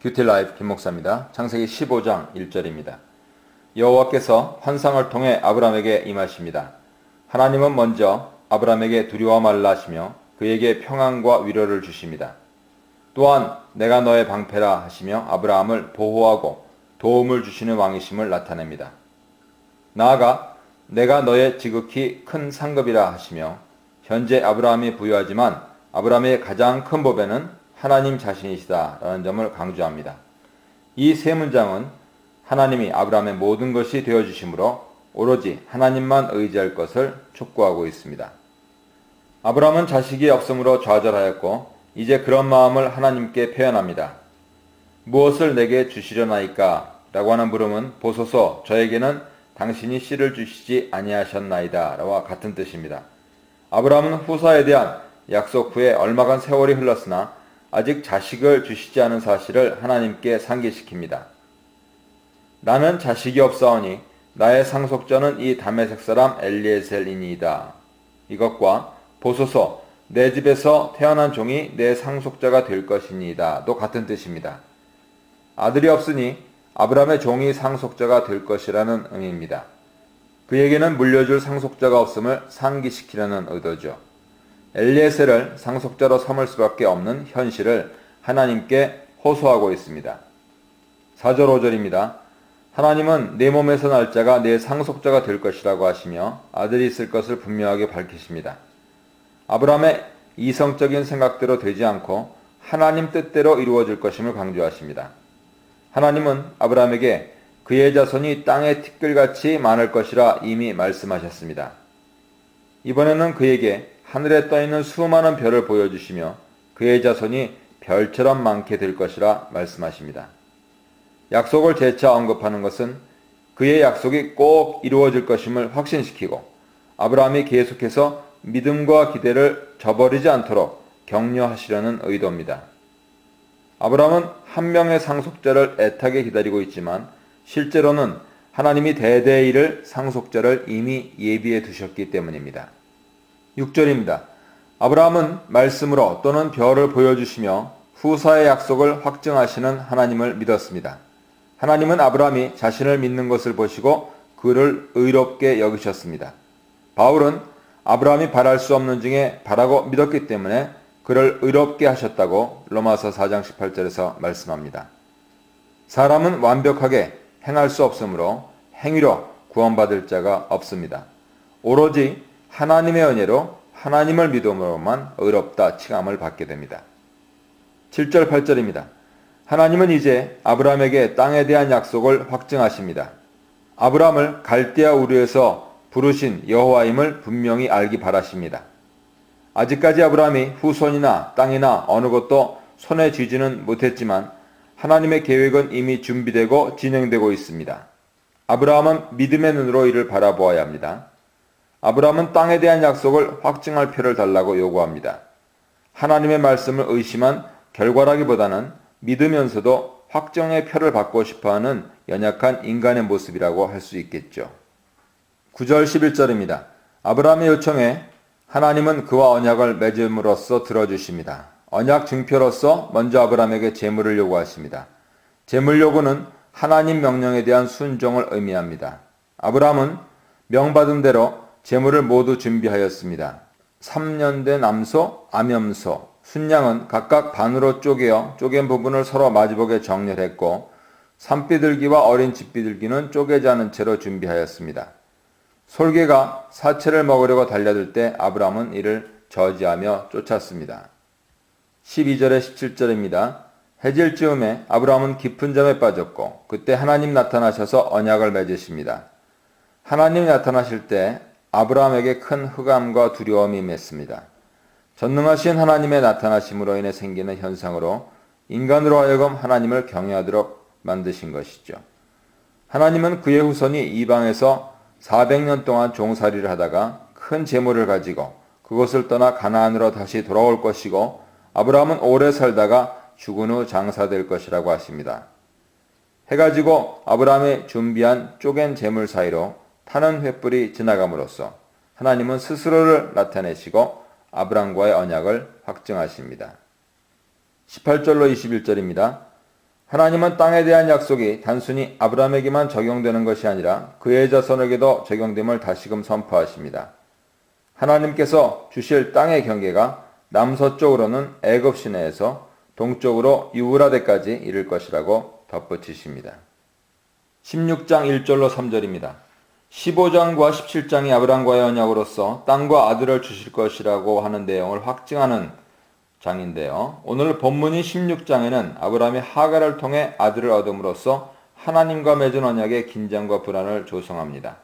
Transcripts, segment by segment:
큐티라이프 김목사입니다. 창세기 15장 1절입니다. 여호와께서 환상을 통해 아브람에게 임하십니다. 하나님은 먼저 아브람에게 두려워 말라 하시며 그에게 평안과 위로를 주십니다. 또한 내가 너의 방패라 하시며 아브라함을 보호하고 도움을 주시는 왕이심을 나타냅니다. 나아가 내가 너의 지극히 큰 상급이라 하시며 현재 아브라함이 부유하지만 아브라함의 가장 큰 보배는 하나님 자신이시다라는 점을 강조합니다. 이 세 문장은 하나님이 아브라함의 모든 것이 되어주심으로 오로지 하나님만 의지할 것을 촉구하고 있습니다. 아브라함은 자식이 없으므로 좌절하였고 이제 그런 마음을 하나님께 표현합니다. 무엇을 내게 주시려나이까? 라고 하는 물음은 보소서 저에게는 당신이 씨를 주시지 아니하셨나이다 라와 같은 뜻입니다. 아브라함은 후사에 대한 약속 후에 얼마간 세월이 흘렀으나 아직 자식을 주시지 않은 사실을 하나님께 상기시킵니다. 나는 자식이 없사오니 나의 상속자는 이 다메섹 사람 엘리에셀이니이다. 이것과 보소서 내 집에서 태어난 종이 내 상속자가 될 것이니이다도 같은 뜻입니다. 아들이 없으니 아브라함의 종이 상속자가 될 것이라는 의미입니다. 그에게는 물려줄 상속자가 없음을 상기시키려는 의도죠. 엘리에셀을 상속자로 삼을 수밖에 없는 현실을 하나님께 호소하고 있습니다. 4절 5절입니다. 하나님은 내 몸에서 날 자가 내 상속자가 될 것이라고 하시며 아들이 있을 것을 분명하게 밝히십니다. 아브라함의 이성적인 생각대로 되지 않고 하나님 뜻대로 이루어질 것임을 강조하십니다. 하나님은 아브라함에게 그의 자손이 땅의 티끌같이 많을 것이라 이미 말씀하셨습니다. 이번에는 그에게 하늘에 떠있는 수많은 별을 보여주시며 그의 자손이 별처럼 많게 될 것이라 말씀하십니다. 약속을 재차 언급하는 것은 그의 약속이 꼭 이루어질 것임을 확신시키고 아브라함이 계속해서 믿음과 기대를 저버리지 않도록 격려하시려는 의도입니다. 아브라함은 한 명의 상속자를 애타게 기다리고 있지만 실제로는 하나님이 대대의 이를 상속자를 이미 예비해 두셨기 때문입니다. 6절입니다. 아브라함은 말씀으로 또는 별을 보여주시며 후사의 약속을 확증하시는 하나님을 믿었습니다. 하나님은 아브라함이 자신을 믿는 것을 보시고 그를 의롭게 여기셨습니다. 바울은 아브라함이 바랄 수 없는 중에 바라고 믿었기 때문에 그를 의롭게 하셨다고 로마서 4장 18절에서 말씀합니다. 사람은 완벽하게 행할 수 없으므로 행위로 구원받을 자가 없습니다. 오로지 하나님의 은혜로 하나님을 믿음으로만 의롭다 칭함을 받게 됩니다. 7절 8절입니다. 하나님은 이제 아브라함에게 땅에 대한 약속을 확증하십니다. 아브라함을 갈대아 우르에서 부르신 여호와임을 분명히 알기 바라십니다. 아직까지 아브라함이 후손이나 땅이나 어느 것도 손에 쥐지는 못했지만 하나님의 계획은 이미 준비되고 진행되고 있습니다. 아브라함은 믿음의 눈으로 이를 바라보아야 합니다. 아브라함은 땅에 대한 약속을 확증할 표를 달라고 요구합니다. 하나님의 말씀을 의심한 결과라기보다는 믿으면서도 확정의 표를 받고 싶어하는 연약한 인간의 모습이라고 할 수 있겠죠. 9절 11절입니다. 아브라함의 요청에 하나님은 그와 언약을 맺음으로써 들어주십니다. 언약 증표로서 먼저 아브라함에게 제물을 요구하십니다. 제물 요구는 하나님 명령에 대한 순종을 의미합니다. 아브라함은 명받은 대로 제물을 모두 준비하였습니다. 3년 된 암소, 암염소, 순양은 각각 반으로 쪼갠 부분을 서로 마주보게 정렬했고 산비둘기와 어린 집비둘기는 쪼개지 않은 채로 준비하였습니다. 솔개가 사체를 먹으려고 달려들 때 아브라함은 이를 저지하며 쫓았습니다. 12절에 17절입니다. 해질 즈음에 아브라함은 깊은 잠에 빠졌고 그때 하나님 나타나셔서 언약을 맺으십니다. 하나님이 나타나실 때 아브라함에게 큰 흑암과 두려움이 임했습니다. 전능하신 하나님의 나타나심으로 인해 생기는 현상으로 인간으로 하여금 하나님을 경외하도록 만드신 것이죠. 하나님은 그의 후손이 이방에서 400년 동안 종살이를 하다가 큰 재물을 가지고 그것을 떠나 가나안으로 다시 돌아올 것이고 아브라함은 오래 살다가 죽은 후 장사될 것이라고 하십니다. 해가 지고 아브라함이 준비한 쪼갠 재물 사이로 타는 횃불이 지나감으로써 하나님은 스스로를 나타내시고 아브라함과의 언약을 확증하십니다. 18절로 21절입니다. 하나님은 땅에 대한 약속이 단순히 아브라함에게만 적용되는 것이 아니라 그의 자손에게도 적용됨을 다시금 선포하십니다. 하나님께서 주실 땅의 경계가 남서쪽으로는 애굽 시내에서 동쪽으로 유브라데까지 이를 것이라고 덧붙이십니다. 16장 1절로 3절입니다. 15장과 17장이 아브라함과의 언약으로서 땅과 아들을 주실 것이라고 하는 내용을 확증하는 장인데요. 오늘 본문인 16장에는 아브라함이 하갈을 통해 아들을 얻음으로써 하나님과 맺은 언약의 긴장과 불안을 조성합니다.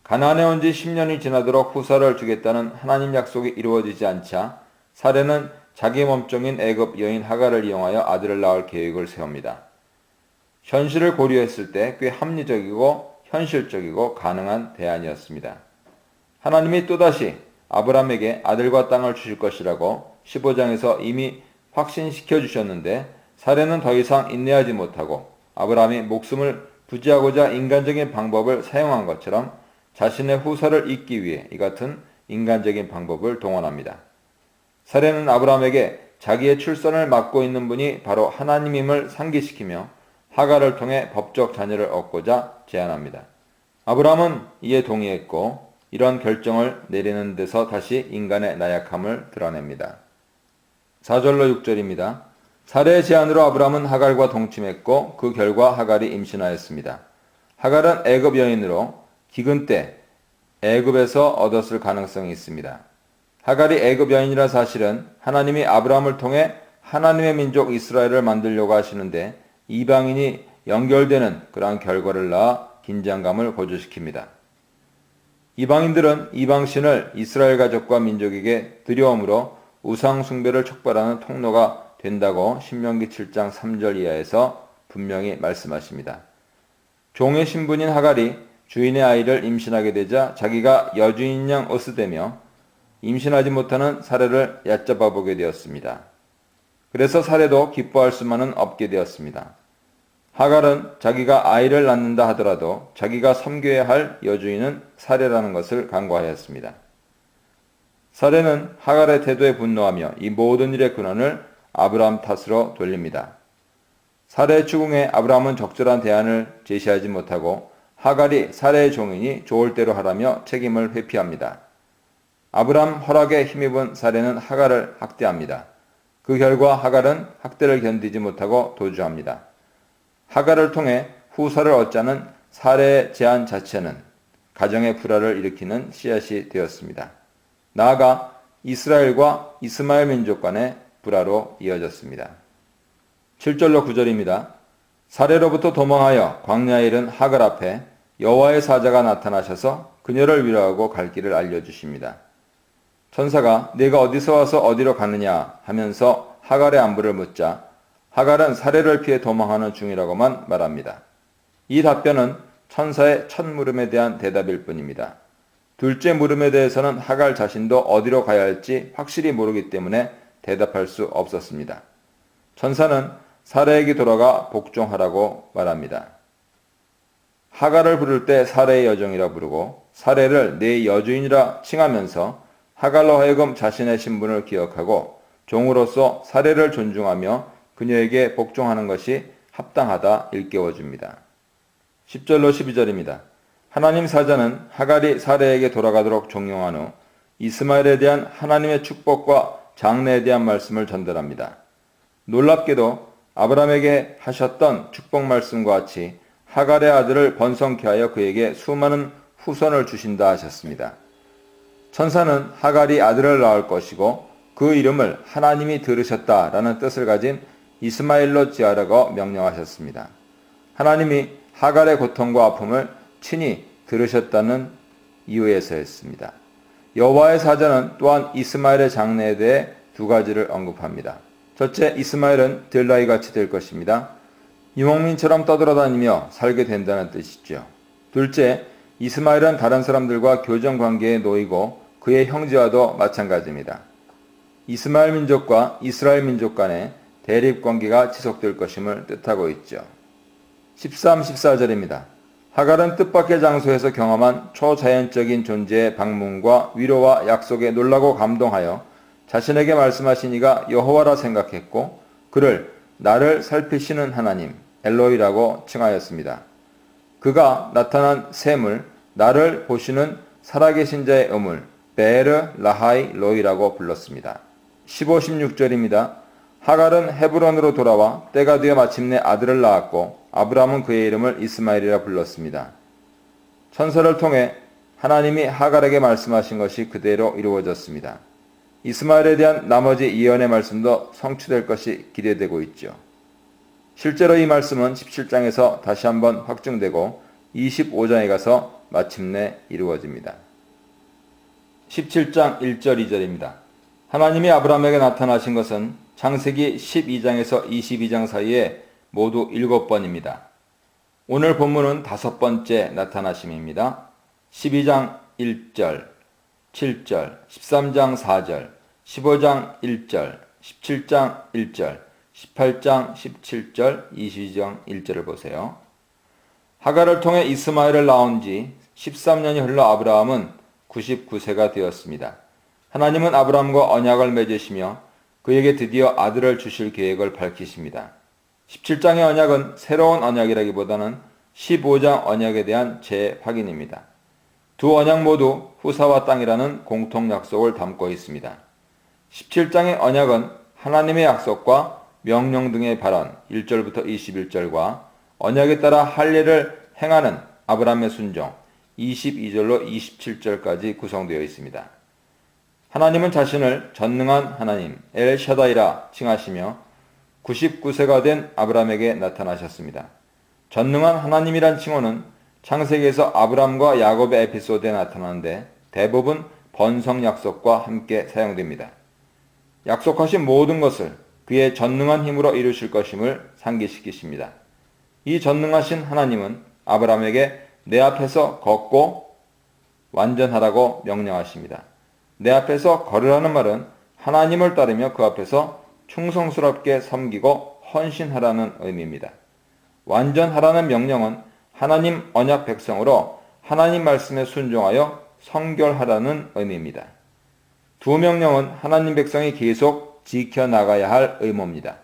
가나안에 온 지 10년이 지나도록 후사를 주겠다는 하나님 약속이 이루어지지 않자 사레는 자기 몸종인 애굽 여인 하갈을 이용하여 아들을 낳을 계획을 세웁니다. 현실을 고려했을 때 꽤 합리적이고 현실적이고 가능한 대안이었습니다. 하나님이 또다시 아브라함에게 아들과 땅을 주실 것이라고 15장에서 이미 확신시켜 주셨는데 사레는 더 이상 인내하지 못하고 아브라함이 목숨을 부지하고자 인간적인 방법을 사용한 것처럼 자신의 후사를 잇기 위해 이 같은 인간적인 방법을 동원합니다. 사레는 아브라함에게 자기의 출산을 맡고 있는 분이 바로 하나님임을 상기시키며 하갈을 통해 법적 자녀를 얻고자 제안합니다. 아브라함은 이에 동의했고 이런 결정을 내리는 데서 다시 인간의 나약함을 드러냅니다. 4절로 6절입니다. 사레의 제안으로 아브라함은 하갈과 동침했고 그 결과 하갈이 임신하였습니다. 하갈은 애굽 여인으로 기근 때 애굽에서 얻었을 가능성이 있습니다. 하갈이 애굽 여인이라 사실은 하나님이 아브라함을 통해 하나님의 민족 이스라엘을 만들려고 하시는데 이방인이 연결되는 그러한 결과를 낳아 긴장감을 고조시킵니다. 이방인들은 이방신을 이스라엘 가족과 민족에게 드려옴으로 우상 숭배를 촉발하는 통로가 된다고 신명기 7장 3절 이하에서 분명히 말씀하십니다. 종의 신분인 하갈이 주인의 아이를 임신하게 되자 자기가 여주인 양 어스대며 임신하지 못하는 사레를 얕잡아 보게 되었습니다. 그래서 사레도 기뻐할 수만은 없게 되었습니다. 하갈은 자기가 아이를 낳는다 하더라도 자기가 섬겨야 할 여주인은 사레라는 것을 간과하였습니다. 사레는 하갈의 태도에 분노하며 이 모든 일의 근원을 아브라함 탓으로 돌립니다. 사레의 추궁에 아브라함은 적절한 대안을 제시하지 못하고 하갈이 사레의 종이니 좋을 대로 하라며 책임을 회피합니다. 아브라함 허락에 힘입은 사레는 하갈을 학대합니다. 그 결과 하갈은 학대를 견디지 못하고 도주합니다. 하갈을 통해 후사를 얻자는 사레의 제안 자체는 가정의 불화를 일으키는 씨앗이 되었습니다. 나아가 이스라엘과 이스마엘 민족 간의 불화로 이어졌습니다. 7절로 9절입니다. 사레로부터 도망하여 광야에 이른 하갈 앞에 여호와의 사자가 나타나셔서 그녀를 위로하고 갈 길을 알려주십니다. 천사가 네가 어디서 와서 어디로 가느냐 하면서 하갈의 안부를 묻자 하갈은 사레를 피해 도망하는 중이라고만 말합니다. 이 답변은 천사의 첫 물음에 대한 대답일 뿐입니다. 둘째 물음에 대해서는 하갈 자신도 어디로 가야 할지 확실히 모르기 때문에 대답할 수 없었습니다. 천사는 사레에게 돌아가 복종하라고 말합니다. 하갈을 부를 때 사레의 여종이라 부르고 사레를 내 여주인이라 칭하면서 하갈로 하여금 자신의 신분을 기억하고 종으로서 사레를 존중하며 그녀에게 복종하는 것이 합당하다 일깨워줍니다. 10절로 12절입니다. 하나님 사자는 하갈이 사레에게 돌아가도록 종용한 후 이스마엘에 대한 하나님의 축복과 장래에 대한 말씀을 전달합니다. 놀랍게도 아브라함에게 하셨던 축복 말씀과 같이 하갈의 아들을 번성케 하여 그에게 수많은 후손을 주신다 하셨습니다. 천사는 하갈이 아들을 낳을 것이고 그 이름을 하나님이 들으셨다라는 뜻을 가진 이스마엘로 지으라고 명령하셨습니다. 하나님이 하갈의 고통과 아픔을 친히 들으셨다는 이유에서였습니다. 여호와의 사자는 또한 이스마엘의 장래에 대해 두 가지를 언급합니다. 첫째, 이스마엘은 들나이같이 될 것입니다. 유목민처럼 떠돌아다니며 살게 된다는 뜻이죠. 둘째, 이스마엘은 다른 사람들과 교정 관계에 놓이고 그의 형제와도 마찬가지입니다. 이스마엘 민족과 이스라엘 민족 간의 대립 관계가 지속될 것임을 뜻하고 있죠. 13, 14절입니다. 하갈은 뜻밖의 장소에서 경험한 초자연적인 존재의 방문과 위로와 약속에 놀라고 감동하여 자신에게 말씀하신 이가 여호와라 생각했고 그를 나를 살피시는 하나님, 엘로이라고 칭하였습니다. 그가 나타난 샘을 나를 보시는 살아계신 자의 음을 베르 라하이 로이라고 불렀습니다. 15, 16절입니다. 하갈은 헤브론으로 돌아와 때가 되어 마침내 아들을 낳았고 아브람은 그의 이름을 이스마엘이라 불렀습니다. 천사를 통해 하나님이 하갈에게 말씀하신 것이 그대로 이루어졌습니다. 이스마엘에 대한 나머지 예언의 말씀도 성취될 것이 기대되고 있죠. 실제로 이 말씀은 17장에서 다시 한번 확증되고 25장에 가서 마침내 이루어집니다. 17장 1절 2절입니다. 하나님이 아브라함에게 나타나신 것은 창세기 12장에서 22장 사이에 모두 7번입니다. 오늘 본문은 5번째 나타나심입니다. 12장 1절, 7절, 13장 4절, 15장 1절, 17장 1절, 18장 17절, 22장 1절을 보세요. 하갈을 통해 이스마엘을 낳은 지 13년이 흘러 아브라함은 99세가 되었습니다. 하나님은 아브라함과 언약을 맺으시며 그에게 드디어 아들을 주실 계획을 밝히십니다. 17장의 언약은 새로운 언약이라기보다는 15장 언약에 대한 재확인입니다. 두 언약 모두 후사와 땅이라는 공통 약속을 담고 있습니다. 17장의 언약은 하나님의 약속과 명령 등의 발언 1절부터 21절과 언약에 따라 할 일을 행하는 아브라함의 순종 22절로 27절까지 구성되어 있습니다. 하나님은 자신을 전능한 하나님 엘샤다이라 칭하시며 99세가 된 아브라함에게 나타나셨습니다. 전능한 하나님이란 칭호는 창세기에서 아브라함과 야곱의 에피소드에 나타나는데 대부분 번성 약속과 함께 사용됩니다. 약속하신 모든 것을 그의 전능한 힘으로 이루실 것임을 상기시키십니다. 이 전능하신 하나님은 아브라함에게 내 앞에서 걷고 완전하라고 명령하십니다. 내 앞에서 걸으라는 말은 하나님을 따르며 그 앞에서 충성스럽게 섬기고 헌신하라는 의미입니다. 완전하라는 명령은 하나님 언약 백성으로 하나님 말씀에 순종하여 성결하라는 의미입니다. 두 명령은 하나님 백성이 계속 지켜나가야 할 의무입니다.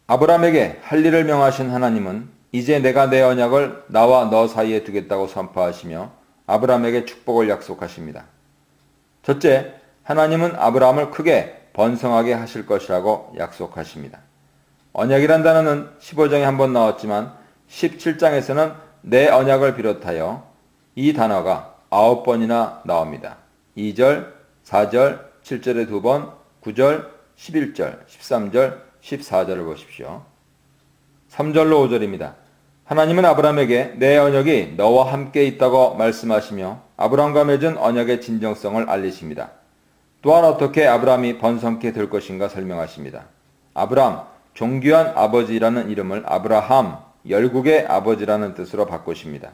아브라함에게 할 일을 명하신 하나님은 이제 내가 내 언약을 나와 너 사이에 두겠다고 선포하시며 아브라함에게 축복을 약속하십니다. 첫째, 하나님은 아브라함을 크게 번성하게 하실 것이라고 약속하십니다. 언약이란 단어는 15장에 한번 나왔지만 17장에서는 내 언약을 비롯하여 이 단어가 9번이나 나옵니다. 2절, 4절, 7절에 2번, 9절, 11절, 13절, 14절을 보십시오. 3절로 5절입니다. 하나님은 아브라함에게 내 언약이 너와 함께 있다고 말씀하시며 아브라함과 맺은 언약의 진정성을 알리십니다. 또한 어떻게 아브라함이 번성케 될 것인가 설명하십니다. 아브라함, 존귀한 아버지라는 이름을 아브라함, 열국의 아버지라는 뜻으로 바꾸십니다.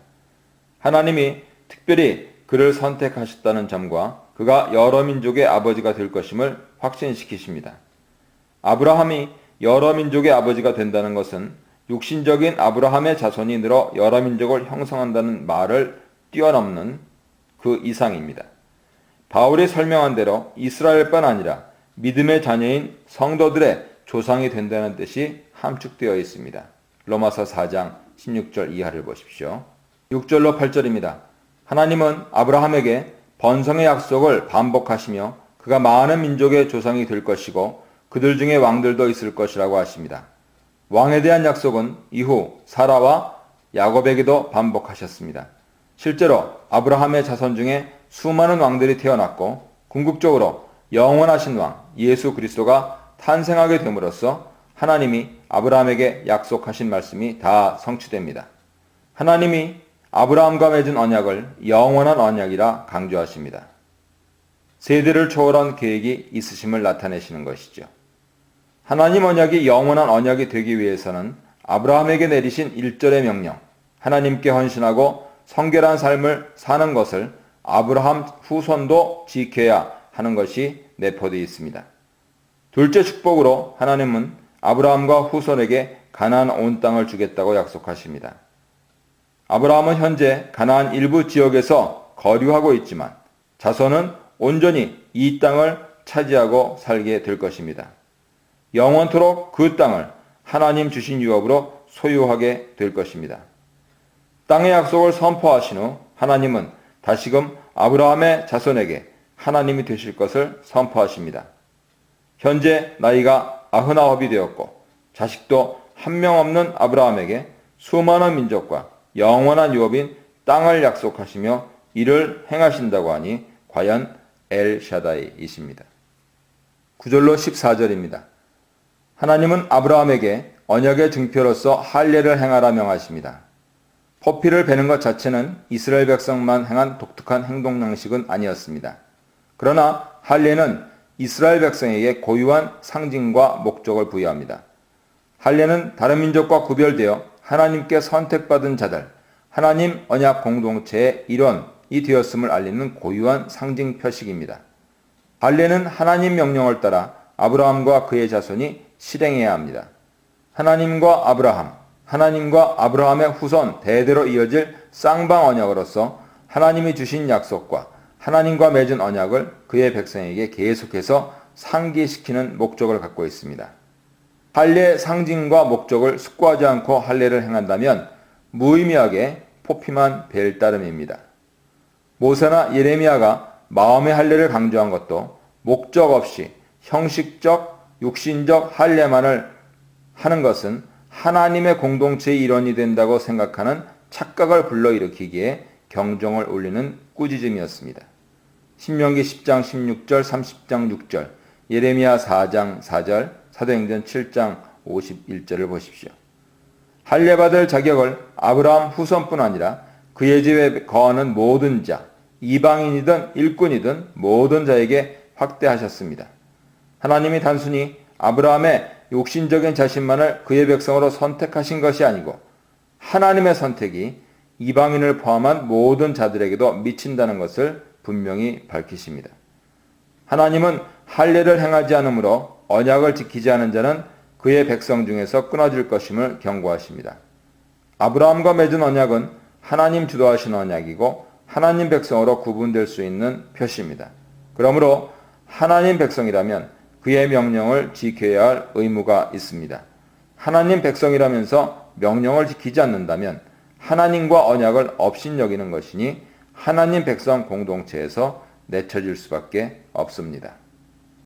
하나님이 특별히 그를 선택하셨다는 점과 그가 여러 민족의 아버지가 될 것임을 확신시키십니다. 아브라함이 여러 민족의 아버지가 된다는 것은 육신적인 아브라함의 자손이 늘어 여러 민족을 형성한다는 말을 뛰어넘는 그 이상입니다. 바울이 설명한 대로 이스라엘뿐 아니라 믿음의 자녀인 성도들의 조상이 된다는 뜻이 함축되어 있습니다. 로마서 4장 16절 이하를 보십시오. 6절로 8절입니다. 하나님은 아브라함에게 번성의 약속을 반복하시며 그가 많은 민족의 조상이 될 것이고 그들 중에 왕들도 있을 것이라고 하십니다. 왕에 대한 약속은 이후 사라와 야곱에게도 반복하셨습니다. 실제로 아브라함의 자손 중에 수많은 왕들이 태어났고 궁극적으로 영원하신 왕 예수 그리스도가 탄생하게 됨으로써 하나님이 아브라함에게 약속하신 말씀이 다 성취됩니다. 하나님이 아브라함과 맺은 언약을 영원한 언약이라 강조하십니다. 세대를 초월한 계획이 있으심을 나타내시는 것이죠. 하나님 언약이 영원한 언약이 되기 위해서는 아브라함에게 내리신 1절의 명령, 하나님께 헌신하고 성결한 삶을 사는 것을 아브라함 후손도 지켜야 하는 것이 내포되어 있습니다. 둘째 축복으로 하나님은 아브라함과 후손에게 가나안 온 땅을 주겠다고 약속하십니다. 아브라함은 현재 가나안 일부 지역에서 거류하고 있지만 자손은 온전히 이 땅을 차지하고 살게 될 것입니다. 영원토록 그 땅을 하나님 주신 유업으로 소유하게 될 것입니다. 땅의 약속을 선포하신 후 하나님은 다시금 아브라함의 자손에게 하나님이 되실 것을 선포하십니다. 현재 나이가 99이 되었고 자식도 한 명 없는 아브라함에게 수많은 민족과 영원한 유업인 땅을 약속하시며 이를 행하신다고 하니 과연 엘샤다이이십니다. 9절로 14절입니다. 하나님은 아브라함에게 언약의 증표로서 할례를 행하라 명하십니다. 포피를 베는 것 자체는 이스라엘 백성만 행한 독특한 행동 양식은 아니었습니다. 그러나 할례는 이스라엘 백성에게 고유한 상징과 목적을 부여합니다. 할례는 다른 민족과 구별되어 하나님께 선택받은 자들, 하나님 언약 공동체의 일원이 되었음을 알리는 고유한 상징 표식입니다. 할례는 하나님 명령을 따라 아브라함과 그의 자손이 실행해야 합니다. 하나님과 아브라함의 후손 대대로 이어질 쌍방 언약으로서 하나님이 주신 약속과 하나님과 맺은 언약을 그의 백성에게 계속해서 상기시키는 목적을 갖고 있습니다. 할례의 상징과 목적을 숙고하지 않고 할례를 행한다면 무의미하게 포피만 벨 따름입니다. 모세나 예레미야가 마음의 할례를 강조한 것도 목적 없이 형식적, 육신적 할례만을 하는 것은 하나님의 공동체의 일원이 된다고 생각하는 착각을 불러일으키기에 경종을 울리는 꾸짖음이었습니다. 신명기 10장 16절, 30장 6절, 예레미야 4장 4절, 사도행전 7장 51절을 보십시오. 할례받을 자격을 아브라함 후손뿐 아니라 그의 집에 거하는 모든 자, 이방인이든 일꾼이든 모든 자에게 확대하셨습니다. 하나님이 단순히 아브라함의 욕심적인 자신만을 그의 백성으로 선택하신 것이 아니고 하나님의 선택이 이방인을 포함한 모든 자들에게도 미친다는 것을 분명히 밝히십니다. 하나님은 할례를 행하지 않으므로 언약을 지키지 않은 자는 그의 백성 중에서 끊어질 것임을 경고하십니다. 아브라함과 맺은 언약은 하나님 주도하신 언약이고 하나님 백성으로 구분될 수 있는 표시입니다. 그러므로 하나님 백성이라면 그의 명령을 지켜야 할 의무가 있습니다. 하나님 백성이라면서 명령을 지키지 않는다면 하나님과 언약을 업신여기는 것이니 하나님 백성 공동체에서 내쳐질 수밖에 없습니다.